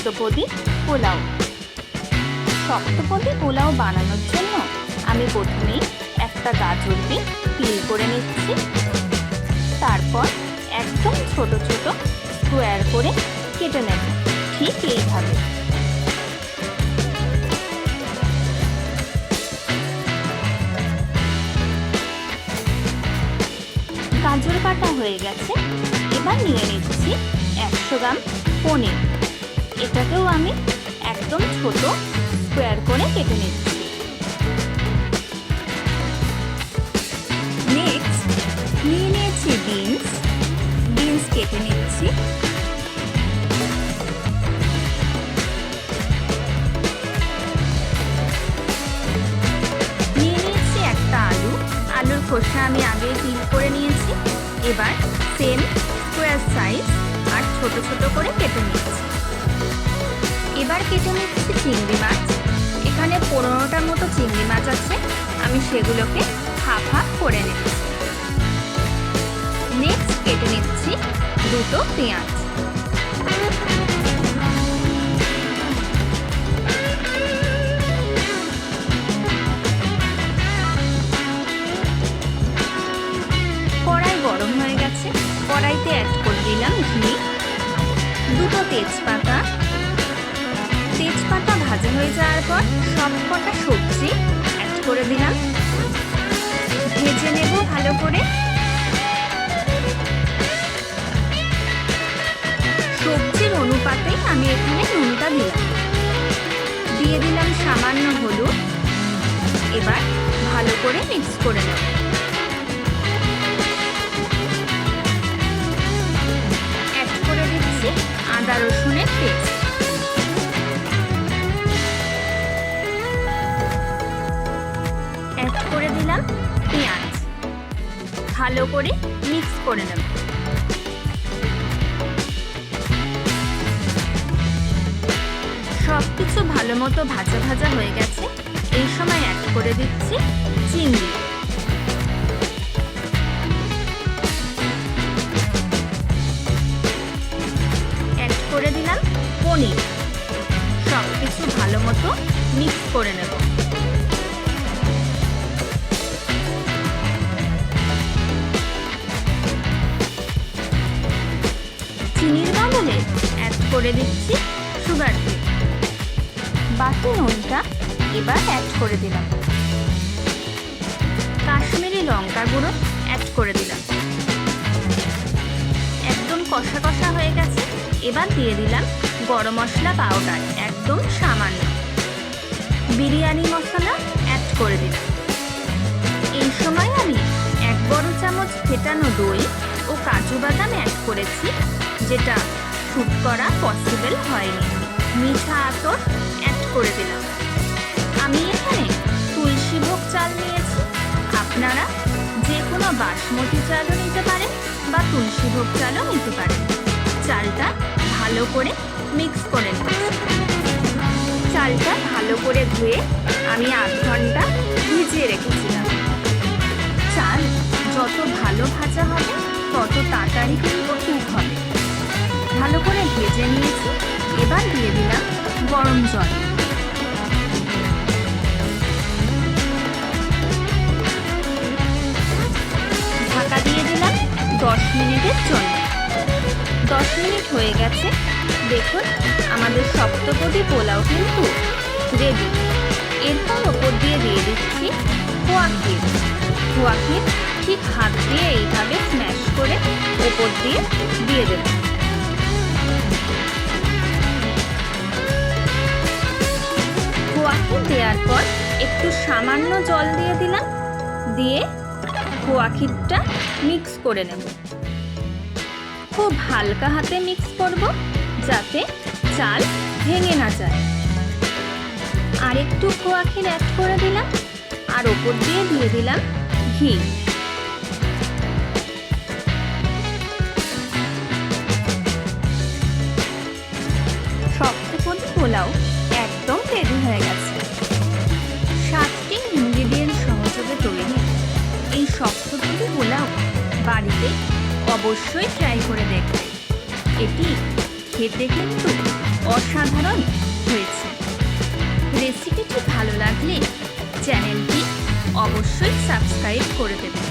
সপ্তপদী পোলাও। সপ্তপদী পোলাও বানানোর জন্য আমি প্রথমেই একটা গাজর পিল করে নিচ্ছি। তারপর একদম ছোট ছোট স্কোয়ার করে কেটে নেব, ঠিক এইভাবে। গাজর কাটা হয়ে গেছে। এবার নিয়ে নিচ্ছি 100 গ্রাম পনির। এটাকেও আমি একদম ছোট স্কোয়ার করে কেটে নিচ্ছি। নেক্সট নিয়ে নিয়েছি বিনস কেটে নিচ্ছি। নিয়ে নিয়েছি একটা আলুর খোসা আমি আগেই পিল করে নিয়েছি। এবার সেম স্কোয়ার সাইজ আর ছোট ছোট করে কেটে নিচ্ছি। এবার কেটে নিচ্ছি চিংড়ি মাছ। এখানে 15টার মতো চিংড়ি মাছ আছে, আমি সেগুলোকে হাফ হাফ করে নিচ্ছি। নেক্সট কেটে নিচ্ছি 2টো পেঁয়াজ। কড়াই গরম হয়ে গেছে, কড়াইতে অ্যাড করে দিলাম ঘি, 2টো তেজপাতা ভাজা হয়ে যাওয়ার পর সবকটা সবজি অ্যাড করে দিলাম, ভেজে নেব ভালো করে। সবজির অনুপাতে আমি এখানে নুনটা দিয়ে দিলাম সামান্য হলুদ। এবার ভালো করে মিক্স করে নেব। অ্যাড করে দিচ্ছি আদা রসুনের পেস্ট। অ্যাড করে দিলাম পেঁয়াজ, ভালো করে মিক্স করে নেব। সবকিছু ভালো মতো ভাজা হয়ে গেছে। এই সময় অ্যাড করে দিচ্ছি চিংড়ি। অ্যাড করে দিলাম পনির। সবকিছু ভালো মতো মিক্স করে নেব। চিনির বদলে অ্যাড করে দিচ্ছি সুগার ফ্রি। বাকি নুনটা এবার অ্যাড করে দিলাম। কাশ্মীরি লঙ্কা গুঁড়ো অ্যাড করে দিলাম। একদম কষা কষা হয়ে গেছে। এবার দিয়ে দিলাম গরম মশলা পাউডার, একদম সামান্য। বিরিয়ানি মশলা অ্যাড করে দিলাম। এই সময় আমি 1 বড় চামচ ফেটানো দই ও কাজু বাদাম অ্যাড করেছি, যেটা শুট করা পসিবল হয়নি। মিঠা আতর অ্যাড করে দিলাম। আমি এখানে তুলসী ভোগ চাল নিয়েছি, আপনারা যে কোনো বাসমতি চালও নিতে পারেন বা তুলসী ভোগ চালও নিতে পারেন। চালটা ভালো করে মিক্স করে নিন। চালটা ভালো করে ধুয়ে আমি 8 ঘন্টা ভিজিয়ে রেখেছিলাম। চাল যত ভালো ভাজা হবে তত তাড়াতাড়ি কিন্তু কুক হবে। ভালো করে ভেজে নিয়েছি। এবার দিয়ে দিলাম গরম জল। ঢাকা দিয়ে দিলাম 10 মিনিটের জন্য। 10 মিনিট হয়ে গেছে। দেখুন আমাদের সপ্তপদী পোলাও কিন্তু রেডি। এরপর ওপর দিয়ে দিচ্ছি খোয়া ক্ষীর। ঠিক হাত দিয়ে এইভাবে স্ম্যাশ করে ওপর দিয়ে দেব। খোয়া ক্ষীর দেওয়ার পর একটু সামান্য জল দিয়ে দিলাম, দিয়ে খোয়া ক্ষীরটা মিক্স করে নেব। খুব হালকা হাতে মিক্স করব, যাতে চাল ভেঙে না যায়। আর একটু খোয়া ক্ষীর অ্যাড করে দিলাম, আর ওপর দিয়ে দিলাম ঘি। সপ্তপদী পোলাও একদম রেডি হয়ে গেছে। 7টি ইনগ্রিডিয়েন্ট সহযোগে তৈরি এই সপ্তপদী পোলাও বাড়িতে অবশ্যই ট্রাই করে দেখবেন। এটি খেতে কিন্তু অসাধারণ হয়েছে। রেসিপিটি ভালো লাগলে চ্যানেলটি অবশ্যই সাবস্ক্রাইব করে দেবেন।